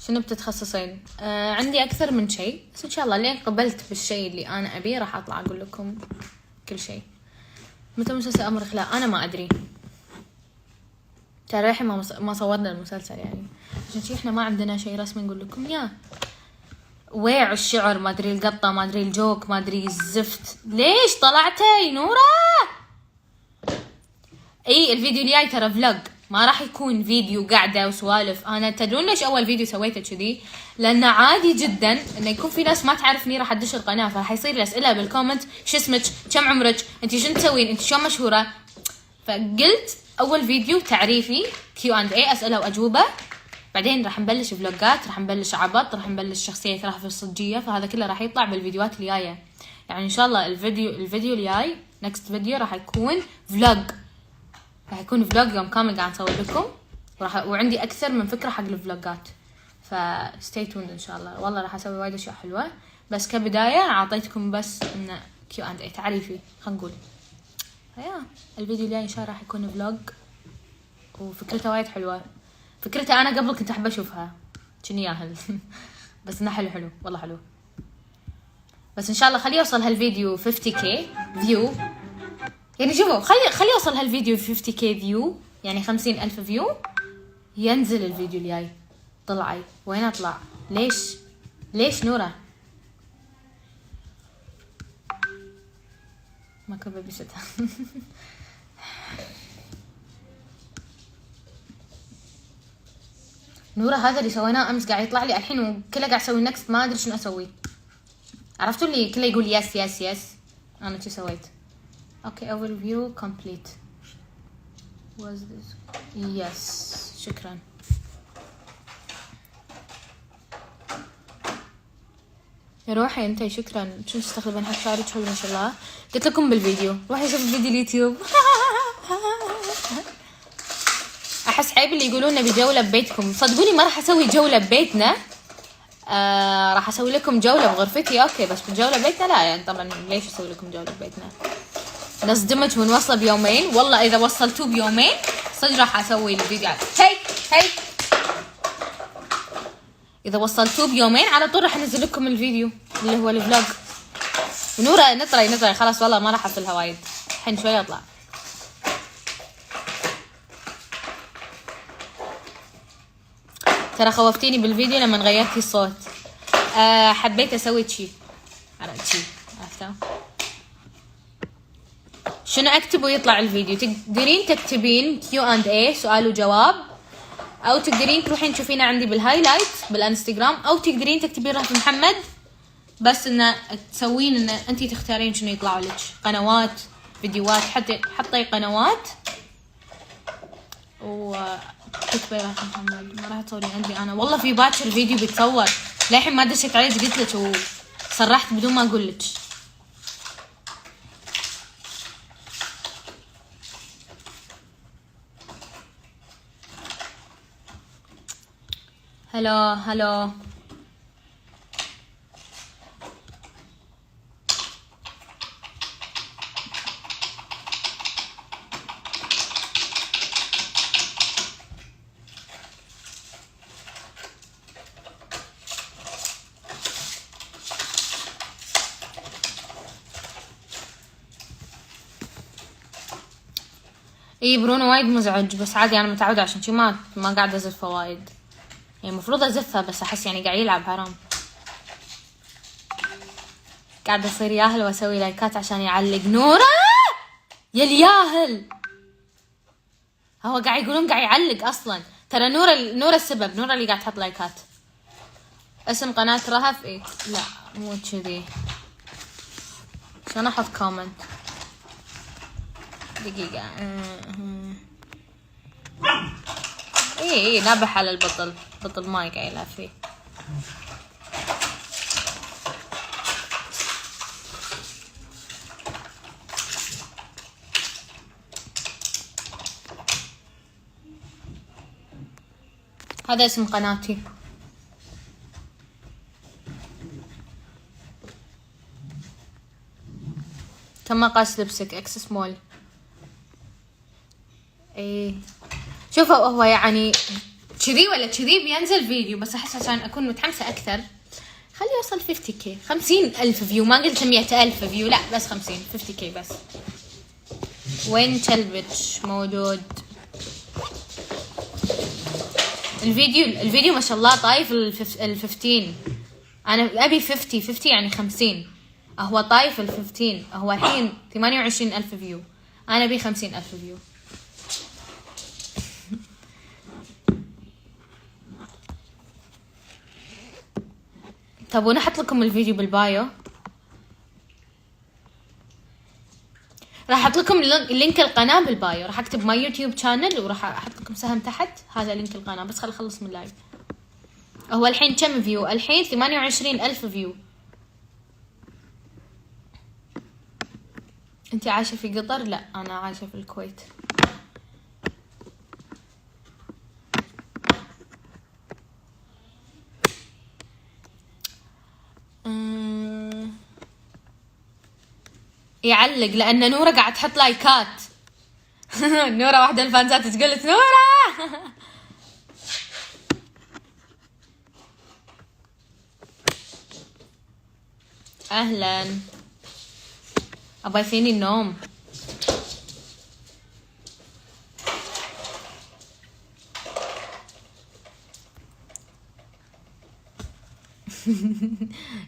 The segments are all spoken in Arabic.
شنو بتتخصصين؟ عندي اكثر من شيء، بس ان شاء الله لين قبلت بالشيء اللي انا ابيه راح اطلع اقول لكم كل شيء. متى مسلسل امر اخلاء؟ انا ما ادري، ترى الحين ما صورنا المسلسل يعني، عشان شي احنا ما عندنا شيء رسمي نقول لكم اياه. ويع الشعر، ما ادري القطه، ما ادري الجوك، ما ادري الزفت. ليش طلعتي نوره؟ اي الفيديو الجاي ترى فلوج، ما راح يكون فيديو قاعده وسوالف. انا تدرون ليش اول فيديو سويته كذي؟ لان عادي جدا انه يكون في ناس ما تعرفني راح ادش القناه، فراح يصير لي اسئله بالكومنت، شو اسمك، كم عمرك، انت شنو تسوين، انت شلون مشهوره. فقلت اول فيديو تعريفي Q&A، اسئله واجوبه، بعدين راح نبلش فلوجات، راح نبلش عبط، راح نبلش شخصيه راح في الصجيه، فهذا كله راح يطلع بالفيديوهات الجايه. يعني ان شاء الله الفيديو الجاي نكست فيديو راح يكون فلوج، راح يكون فلوج يوم كامل قاعد اصور لكم، وعندي اكثر من فكره حق الفلوجات، فستي توند ان شاء الله. والله راح اسوي وايد اشياء حلوه، بس كبدايه انا اعطيتكم بس انه Q&A تعريفي خلينا نقول. فيا الفيديو الجاي ان شاء الله راح يكون فلوج، وفكرته وايد حلوه. فكرته انا قبل كنت احب اشوفها كني ياهل بس انه حلو والله حلو. بس ان شاء الله خلي يوصل هالفيديو 50k فيو، يعني شوفوا خلي يوصل هالفيديو 50k فيو، يعني 50,000 فيو، ينزل الفيديو الجاي. طلعي وين اطلع؟ ليش نورة ما كان بيبي ستها نورة هذا اللي سويناه امس قاعد يطلع لي الحين وكله قاعد اسوي نكست، ما ادري شنو اسوي. عرفتوا اللي كله يقول يس يس يس، انا شو سويت؟ اوكي overview complete was this yes شكرا. يا روحي انتي شكرا، شو تستخدمين حق شعرك حلو ما شاء الله. قلت لكم بالفيديو، روحي شوفوا فيديو اليوتيوب احس عيب اللي يقولون نبي جوله ببيتكم، صدقوني ما راح اسوي جوله ببيتنا، راح اسوي لكم جوله بغرفتي اوكي، بس بجوله ببيتنا لا. يعني طبعا ليش اسوي لكم جوله ببيتنا؟ نصدمك ونوصله بيومين، والله اذا وصلتوه بيومين صدق راح اسوي الفيديو. هي اذا وصلتوه بيومين على طول راح انزل لكم الفيديو اللي هو الفلوج. ونورة نطري خلاص والله ما راح افلها وايد، الحين شوي اطلع. ترى خوفتيني بالفيديو لما غيرتي الصوت، حبيت اسوي شي عرفتوا شنو اكتب ويطلع الفيديو. تقدرين تكتبين Q&A سؤال وجواب، او تقدرين تروحين تشوفينه عندي بالهايلايت بالانستغرام، او تقدرين تكتبين رهف محمد، بس انه تسوين انه انتي تختارين شنو يطلعوا لك، قنوات، فيديوهات، حطي قنوات وتكتبي رهف محمد. ما راح تصورين عندي انا، والله في باكر فيديو بيتصور للحين ما دشت عليه، قلت لك وصرحت بدون ما اقول لك. هلو اي برونو وايد مزعج، بس عادي انا متعوده عشان شي ما قاعده ازفه وايد، يعني المفروض ازفه بس احس يعني قاعد يلعب حرام. قاعده اصير ياهل واسوي لايكات عشان يعلق. نورة يا الياهل، هو قاعد يقولون قاعد يعلق اصلا. ترى نورة السبب، نورة اللي قاعد تحط لايكات. اسم قناة رهف ايه؟ لا مو كذي، شلون احط كومنت؟ دقيقة ايه نابح على بطل ماي قاعد يلعب فيه. هذا اسم قناتي. كم مقاس لبسك؟ اكس سمول. ايه شوفوا هو يعني كذي ولا كذي بينزل فيديو، بس احس عشان اكون متحمسه اكثر خلي يوصل 50k، 50,000 فيو، ما قلت 100,000 فيو، لا بس 50k بس. وين كلبك موجود؟ الفيديو ما شاء الله طايف ال 15. انا ابي 50 يعني 50. هو طايف ال 15، هو الحين 28,000 فيو، انا ابي 50,000 فيو. تبون احط لكم الفيديو بالبايو؟ راح احط لكم لينك القناه بالبايو، راح اكتب ماي يوتيوب شانل وراح احط لكم سهم تحت، هذا لينك القناه. بس خل اخلص من اللايف. هو الحين كم فيو؟ الحين 28,000 فيو. انتي عايشه في قطر؟ لا انا عايشه في الكويت. يعلق لان نوره قاعد تحط لايكات. نوره واحده الفانزات تقول لك نوره. اهلا، ابغى يفيني النوم.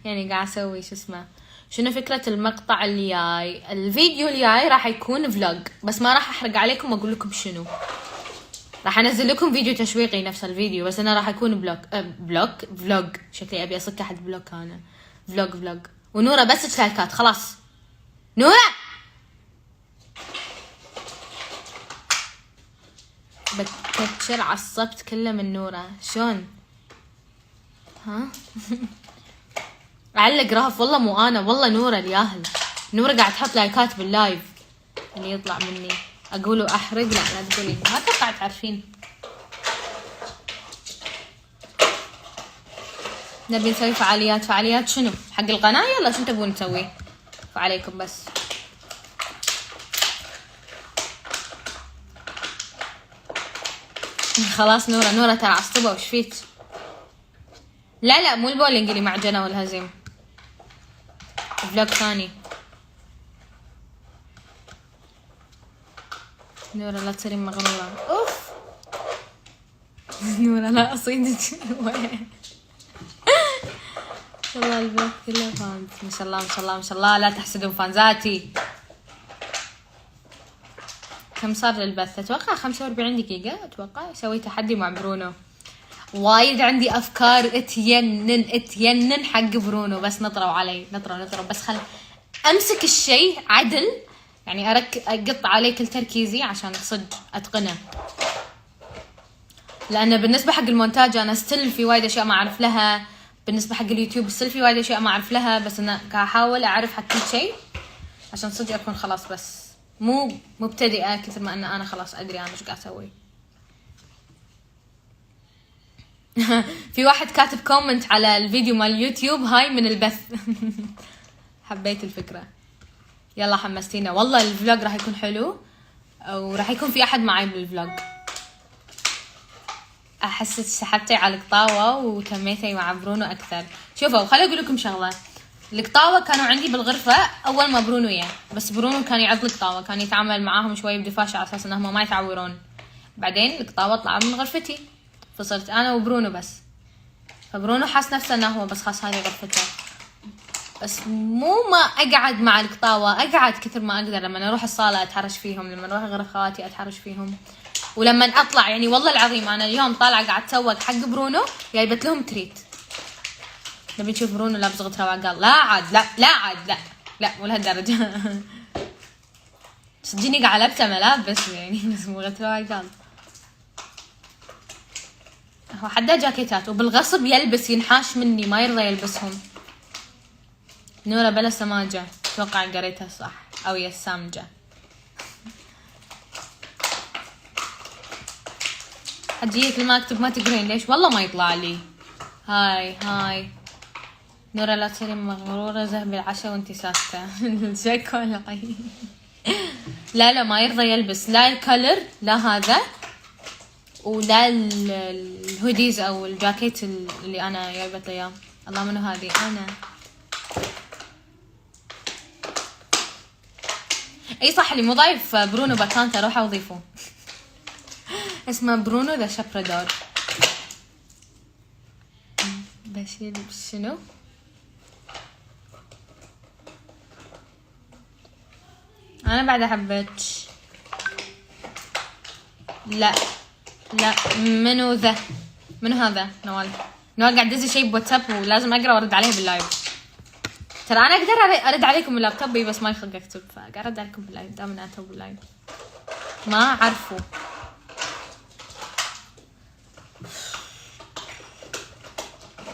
يعني قاعد اسوي شو اسمه. شنو فكرة المقطع الجاي؟ الفيديو الجاي راح يكون فلوج، بس ما راح احرق عليكم واقول لكم شنو. راح انزل لكم فيديو تشويقي نفس الفيديو، بس انا راح يكون فلوج. شكلي ابي اصك احد بلوك. انا فلوج. ونورة بس لايكات خلاص. نورة بتكتشر، عصبت كله من نورة. شلون؟ ها؟ علق رهف. والله مو انا، والله نورة الياهل. نورة قاعد تحط لايكات باللايف اللي يطلع مني. اقوله احرق؟ لا تقولين، ما اتوقع تعرفين. نبي نسوي فعاليات شنو؟ حق القناة؟ يلا شنو تبون نسوي؟ فعليكم بس. خلاص نورة ترى عصبة. وش فيك؟ لا مو البولينج اللي معجنة والهزيم، فلوج ثاني. نورة لا تصيرين مغرورة. اوف نورة لا اصيدك. والله البث كله فانز. ما شاء الله لا تحسدون فانزاتي. كم صار للبث؟ اتوقع 45 دقيقة. اتوقع سوي تحدي مع برونو. وايد عندي افكار اتينن حق برونو، بس نطروا علي. نطروا بس خل امسك الشيء عدل، يعني اقط عليه كل تركيزي عشان صدق اتقنه. لانه بالنسبه حق المونتاج انا ستيل في وايد اشياء ما اعرف لها، بالنسبه حق اليوتيوب ستيل في وايد اشياء ما اعرف لها، بس انا قاعد احاول اعرف حق كل شيء عشان صدق اكون خلاص، بس مو مبتدئه كثر ما انا خلاص ادري انا ايش قاعد اسوي. في واحد كاتب كومنت على الفيديو مال اليوتيوب، هاي من البث. حبيت الفكرة. يلا حمستينا والله. الفلوج راح يكون حلو وراح يكون في احد معي بالفلوج. احس سحبتي على القطاوة وتميتي مع برونو اكثر. شوفوا خليني اقول لكم شغلة. القطاوة كانوا عندي بالغرفة اول ما برونو بس برونو كان يعض القطاوة، كان يتعامل معاهم شوي بدفاشة على اساس انهم ما يتعورون. بعدين القطاوة طلعوا من غرفتي، فصرت انا وبرونو بس. فبرونو حاس نفسه انه هو بس خاص هذه غرفته، بس مو ما اقعد مع القطاوة، اقعد كثر ما اقدر. لما اروح الصالة اتحرش فيهم، لما اروح غرف خواتي اتحرش فيهم، ولما اطلع يعني والله العظيم انا اليوم طالعة قاعد اتسوق حق برونو، جايبت لهم تريت. نبي نشوف برونو لابس غترة وعقال. لا مو لهالدرجة. صدقيني قاعد لابسة ملابس يعني، بس مو غترة وعقال. هو حدا جاكيتات وبالغصب يلبس، ينحاش مني ما يرضى يلبسهم. نورة بلا سماجة، اتوقع قريتها صح او يا سامجة. حجيك لما اكتب ما تقرين ليش؟ والله ما يطلع لي. هاي نورة لا تصيرين مغرورة، زهبي العشاء وانتي ساكتة. شك ولا عين. لا ما يرضى يلبس لا الكلر لا هذا وده الهوديز او الجاكيت اللي انا جايبت له اياه. الله منو هذه انا. اي صح، اللي مو ضايف برونو باكانتا روحوا وضيفوه. اسمه برونو ذا شابرادور. بشيل شنو؟ انا بعد احبك. لا منو ذا؟ منو هذا؟ نوال قاعد دزي شيء بواتساب ولازم اقرا وارد عليه باللايف. ترى انا اقدر ارد عليكم من لابتوبي بس ما يخلق اكتب، فقاعد ارد عليكم باللايف دام انا اتوب باللايف. ما عرفوا.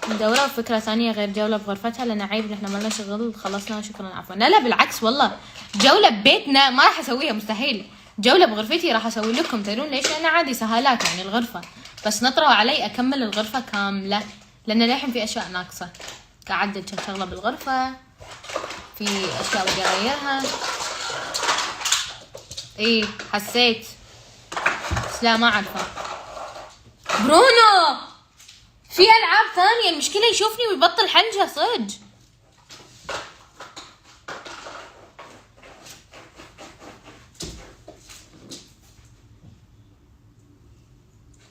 ندوروا فكرة ثانية غير جولة بغرفتها، لأن عيب نحن ما لنا شغل. خلصنا شكرا عفوا. لا بالعكس والله، جولة ببيتنا ما راح اسويها مستحيل. جولة بغرفتي راح اسوي لكم. تدرون ليش؟ لأن عادي سهالات يعني الغرفة، بس نطروا علي اكمل الغرفة كاملة لأن للحين في اشياء ناقصة. قاعدل كم شغلة بالغرفة، في اشياء بدي اغيرها. ايه حسيت، بس لا ما اعرفه. برونو في العاب ثانيه، المشكله يشوفني ويبطل حنجه صدق.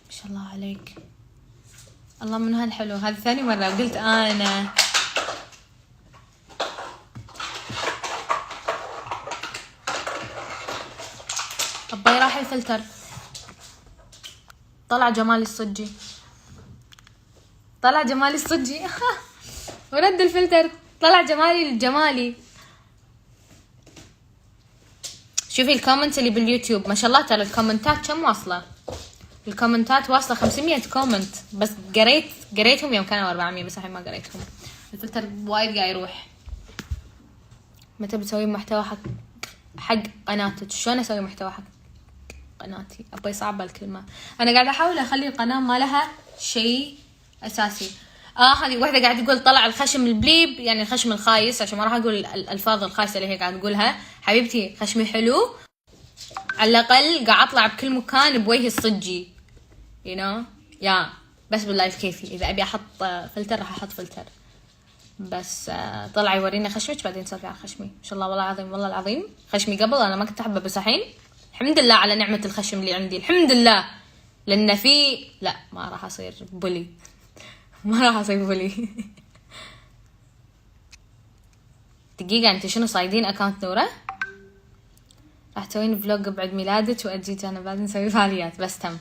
ما شاء الله عليك. الله من هالحلو. هذه ثاني مره قلت انا. ابي راح الفلتر. طلع جمالي الصجي. طلع جمالي الصجي. ورد الفلتر طلع جمالي. شوفي الكومنت اللي باليوتيوب، ما شاء الله ترى الكومنتات كم واصله. الكومنتات واصله 500 كومنت، بس قريتهم يوم كانوا 400 بس الحين ما قريتهم. الفلتر وايد قاعد يروح. متى بتسوي محتوى حق قناتك؟ شلون اسوي محتوى حق قناتي؟ ابي صعبه الكلمه. انا قاعده احاول اخلي القناه ما لها شيء اساسي. هذه واحده قاعده تقول طلع الخشم البليب، يعني الخشم الخايس، عشان ما راح اقول الالفاظ الخايسه اللي هي قاعده تقولها. حبيبتي خشمي حلو، على الاقل قاعد اطلع بكل مكان بوجهي الصجي يا بس باللايف كيفي. اذا ابي احط فلتر راح احط فلتر، بس طلع يورينا خشمك بعدين سولفي عن خشمي. ما شاء الله والله العظيم خشمي قبل انا ما كنت احبه، بس الحين الحمد لله على نعمه الخشم اللي عندي، الحمد لله. لان في لا ما راح اصير بولي. ما راح اصير بولي. دقيقه، انت شنو صايدين اكاونت نوره؟ راح تسوين فلوج بعد ميلادك واجيك انا بعد نسوي فعاليات. بس تم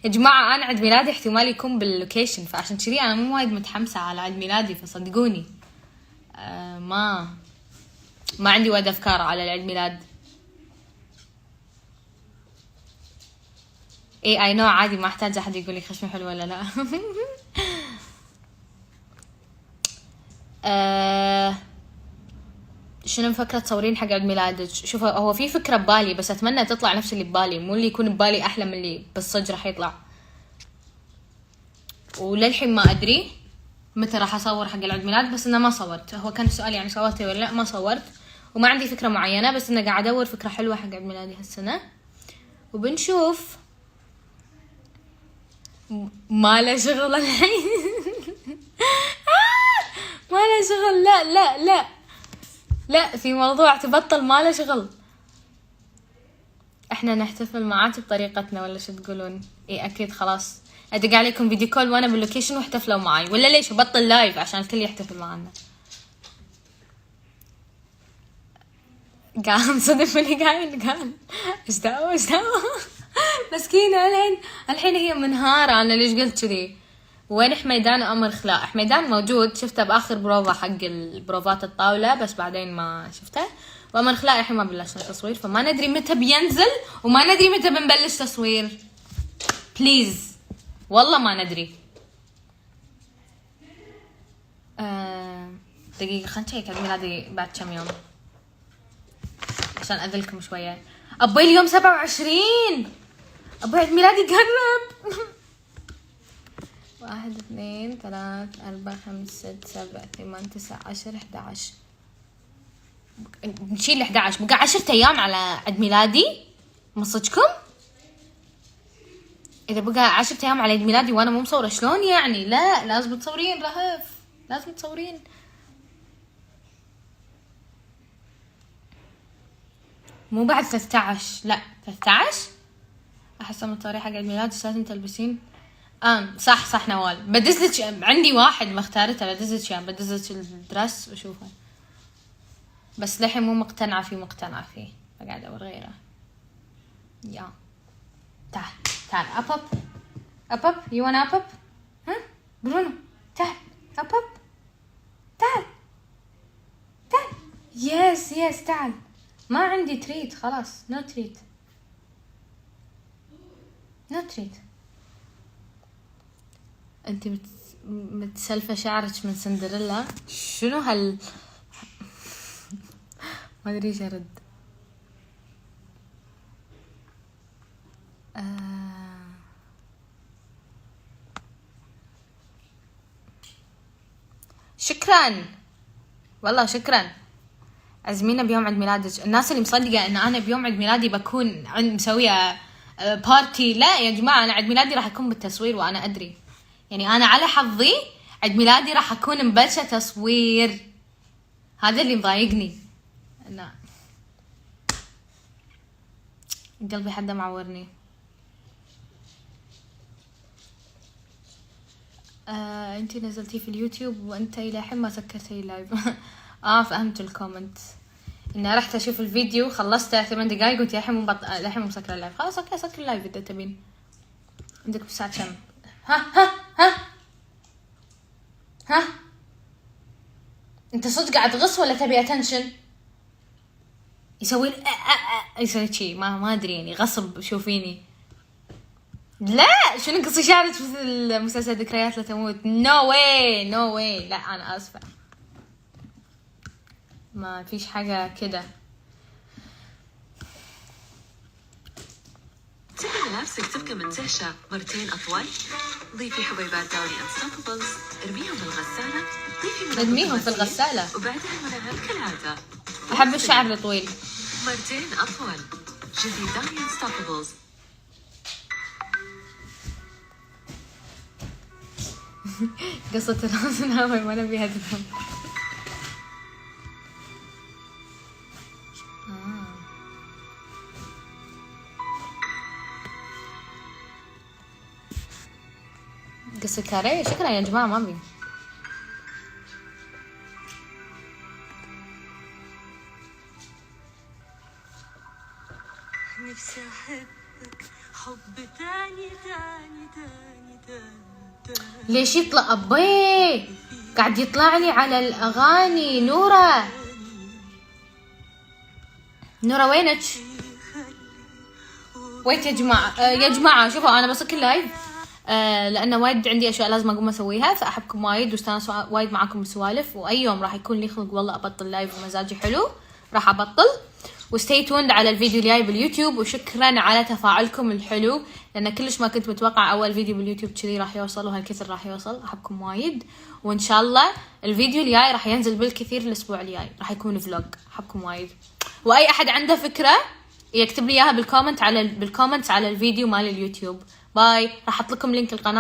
يا جماعه، انا عيد ميلادي احتمال يكون باللوكيشن، فعشان كذي انا مو وايد متحمسه على عيد ميلادي، فصدقوني ما عندي وايد افكار على العيد ميلاد. اي اي نو عادي، ما احتاج احد يقول لي خشمي حلو ولا لا. شنو مفكرة تصورين حق عيد ميلادك؟ شوف هو في فكرة ببالي، بس اتمنى تطلع نفس اللي ببالي، مو اللي يكون ببالي احلى من اللي بالصج راح يطلع. وللحين ما ادري متى راح اصور حق العيد ميلاد، بس انه ما صورت. هو كان السؤال يعني صورتي ولا لا؟ ما صورت، وما عندي فكرة معينة، بس انه قاعد ادور فكرة حلوة حق عيد ميلادي هالسنة وبنشوف. ما له شغل الحين. ما له شغل. لا في موضوع تبطل ما له شغل. احنا نحتفل معاك بطريقتنا ولا شو تقولون؟ ايه اكيد خلاص ادق عليكم فيديو كول وانا باللوكيشن واحتفلوا معاي، ولا ليش ابطل لايف عشان الكل يحتفل معنا؟ قام صدف اللي قال ايش دعوه مسكينه. الحين هي منهاره. انا ليش قلت كذي؟ وين حميدان وامر خلاء؟ حميدان موجود، شفته باخر بروفا حق البروفات الطاوله، بس بعدين ما شفته. وامر خلاء الحين ما بلشنا تصوير، فما ندري متى بينزل وما ندري متى بنبلش تصوير. بليز والله ما ندري. دقيقه خلنا نشيك عيد ميلادي بعد كم يوم عشان اذلكم شويه. ابوي اليوم 27، ابوي عيد ميلادي قرب. 1 2 3 4 5 6 7 8 9 10 11. نشيل 11، بقى 10 ايام على عيد ميلادي. مصدقكم؟ اذا بقى 10 ايام على عيد ميلادي وانا مو مصوره شلون يعني؟ لا لازم تصورين رهف، لازم تصورين. مو بعد 13، لا 13 احس من الطريقة حق عيد ميلادي لازم تلبسين. صح نوال، بدزلك عندي واحد ما اختارته، بدزلك يعني بدزلك الدرس وشوفه، بس لحين مو مقتنعة فيه فقاعدة ادور غيره. يا تعال اب يو وانا اب ها برونو، تعال اب تعال يس تعال. ما عندي تريت خلاص، نو تريت. انت متسلفة شعرك من سندريلا، شنو ما ادري ايش ارد. شكرا والله شكرا. عزمينا بيوم عيد ميلادك. الناس اللي مصدقة ان انا بيوم عيد ميلادي بكون مسوية بارتي، لا يا جماعة، انا عيد ميلادي راح يكون بالتصوير وانا ادري يعني. انا على حظي عيد ميلادي راح اكون مبلشة تصوير، هذا اللي مضايقني. لا قلبي حدا معورني. انتي نزلتي في اليوتيوب وانت الى حين ما سكرتي اللايف. فهمت الكومنت. اني رحت اشوف الفيديو خلصته 8 دقايق قلت يا الحين مو مسكر اللايف. خلاص اوكي سكر اللايف اذا تبين. عندك ساعة كم؟ ها انت صدق قاعد تغص ولا تبي اتنشن؟ يسوي يسوي شي ما ادري يعني غصب. شوفيني لا شنو قصي شعرك في المسلسل ذكريات لا تموت؟ نو واي لا انا اسفة، ما فيش حاجة كده. تبي ملابسك تبقى منتعشة مرتين أطول؟ ضيفي حبيبات داوني أنستوبلز، ارميهم في الغسالة وبعدها المناعات كالعادة. أحب الشعر الطويل. مرتين أطول، جديد داوني أنستوبلز. قصة الراس ناوي ما نبيها تفهم. قصة كاري شكرا يا جماعة ما بي. نفسي أحبك حب تاني. ليش يطلع أبي قاعد يطلع لي على الأغاني؟ نورة وينك؟ ويت يا جماعة شوفوا أنا بسكر لايف لأنه وايد عندي أشياء لازم أقوم أسويها، فأحبكم وايد واستانس وايد معاكم بالسوالف. وأي يوم راح يكون لي خلق والله أبطل لايف ومزاجي حلو راح أبطل. وستي توند على الفيديو الجاي باليوتيوب. وشكرا على تفاعلكم الحلو، لأن كلش ما كنت متوقع أول فيديو باليوتيوب كذي راح يوصل وهالكثر راح يوصل. أحبكم وايد، وإن شاء الله الفيديو الجاي راح ينزل بالكثير الأسبوع الجاي، راح يكون فلوج. أحبكم وايد. وأي أحد عنده فكرة يكتب لي إياها بالكومنت على الفيديو مال اليوتيوب. باي. راح أحط لكم لينك القناة.